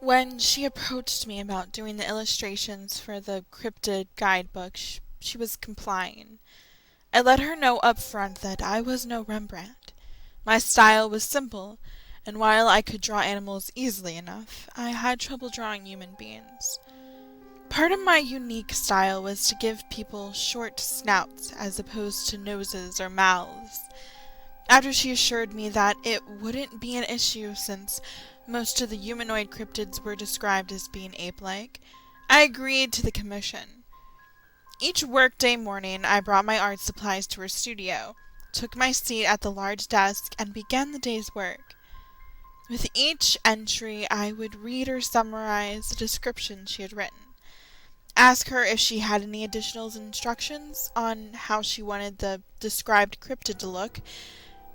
When she approached me about doing the illustrations for the cryptid guidebook, she was complying. I let her know up front that I was no Rembrandt. My style was simple, and while I could draw animals easily enough, I had trouble drawing human beings. Part of my unique style was to give people short snouts as opposed to noses or mouths. After she assured me that it wouldn't be an issue since most of the humanoid cryptids were described as being ape-like, I agreed to the commission. Each workday morning, I brought my art supplies to her studio, took my seat at the large desk, and began the day's work. With each entry, I would read or summarize the description she had written, ask her if she had any additional instructions on how she wanted the described cryptid to look,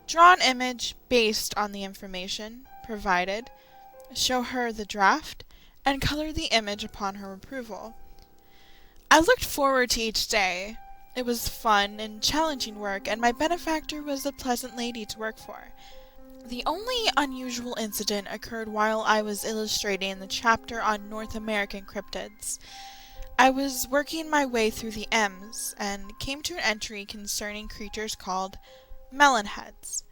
draw an image based on the information provided, show her the draft, and color the image upon her approval. I looked forward to each day. It was fun and challenging work, and my benefactor was a pleasant lady to work for. The only unusual incident occurred while I was illustrating the chapter on North American cryptids. I was working my way through the M's and came to an entry concerning creatures called Melon heads.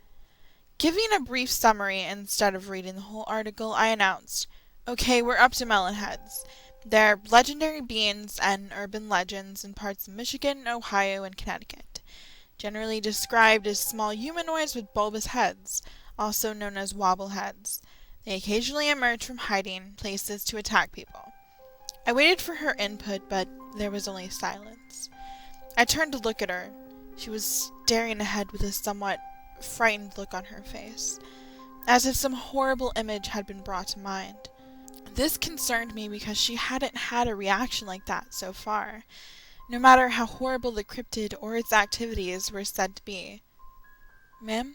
Giving a brief summary instead of reading the whole article, I announced, "Okay, we're up to melon heads. They're legendary beings and urban legends in parts of Michigan, Ohio, and Connecticut, generally described as small humanoids with bulbous heads, also known as wobbleheads. They occasionally emerge from hiding places to attack people." I waited for her input, but there was only silence. I turned to look at her. She was staring ahead with a somewhat frightened look on her face, as if some horrible image had been brought to mind. This concerned me because she hadn't had a reaction like that so far, no matter how horrible the cryptid or its activities were said to be. "Ma'am?"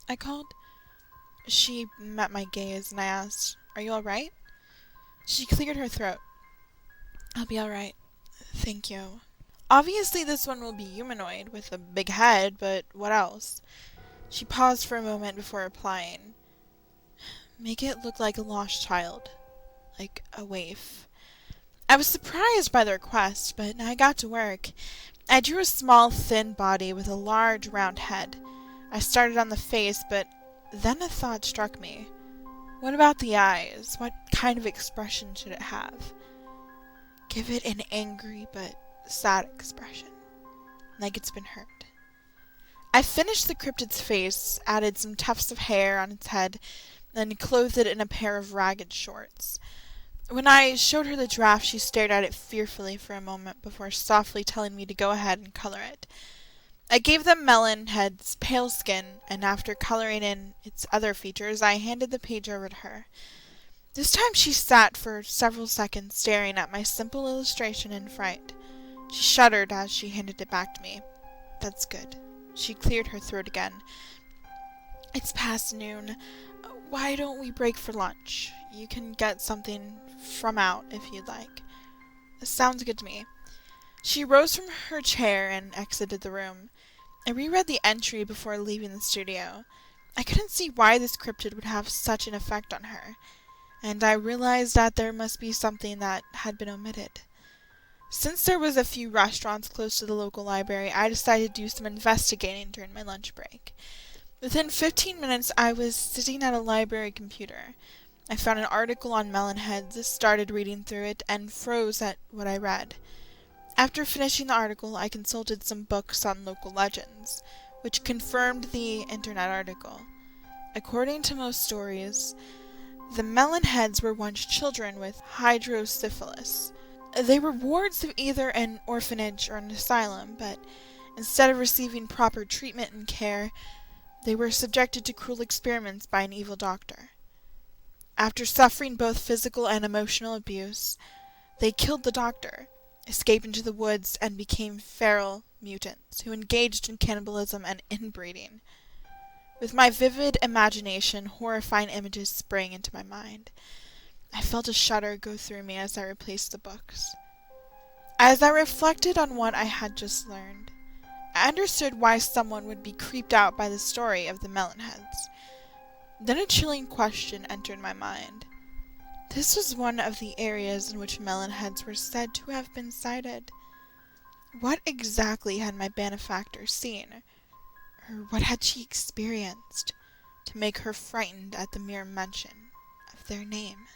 I called. She met my gaze, and I asked, "Are you all right?" She cleared her throat. "I'll be all right. Thank you." Obviously this one will be humanoid, with a big head, but what else? She paused for a moment before replying. "Make it look like a lost child. Like a waif." I was surprised by the request, but I got to work. I drew a small, thin body with a large, round head. I started on the face, but then a thought struck me. What about the eyes? What kind of expression should it have? Give it an angry but sad expression, like it's been hurt. I finished the cryptid's face, added some tufts of hair on its head, and clothed it in a pair of ragged shorts. When I showed her the draft, she stared at it fearfully for a moment before softly telling me to go ahead and color it. I gave the melon head's pale skin, and after coloring in its other features, I handed the page over to her. This time she sat for several seconds staring at my simple illustration in fright. She shuddered as she handed it back to me. "That's good." She cleared her throat again. "It's past noon. Why don't we break for lunch? You can get something from out if you'd like." "Sounds good to me." She rose from her chair and exited the room. I reread the entry before leaving the studio. I couldn't see why this cryptid would have such an effect on her, and I realized that there must be something that had been omitted. Since there was a few restaurants close to the local library, I decided to do some investigating during my lunch break. Within 15 minutes, I was sitting at a library computer. I found an article on melon heads, started reading through it, and froze at what I read. After finishing the article, I consulted some books on local legends, which confirmed the internet article. According to most stories, the melon heads were once children with hydrocephalus. They were wards of either an orphanage or an asylum, but instead of receiving proper treatment and care, they were subjected to cruel experiments by an evil doctor. After suffering both physical and emotional abuse, they killed the doctor, escaped into the woods, and became feral mutants who engaged in cannibalism and inbreeding. With my vivid imagination, horrifying images sprang into my mind. I felt a shudder go through me as I replaced the books. As I reflected on what I had just learned, I understood why someone would be creeped out by the story of the melon heads. Then a chilling question entered my mind. This was one of the areas in which melon heads were said to have been sighted. What exactly had my benefactor seen, or what had she experienced, to make her frightened at the mere mention of their name?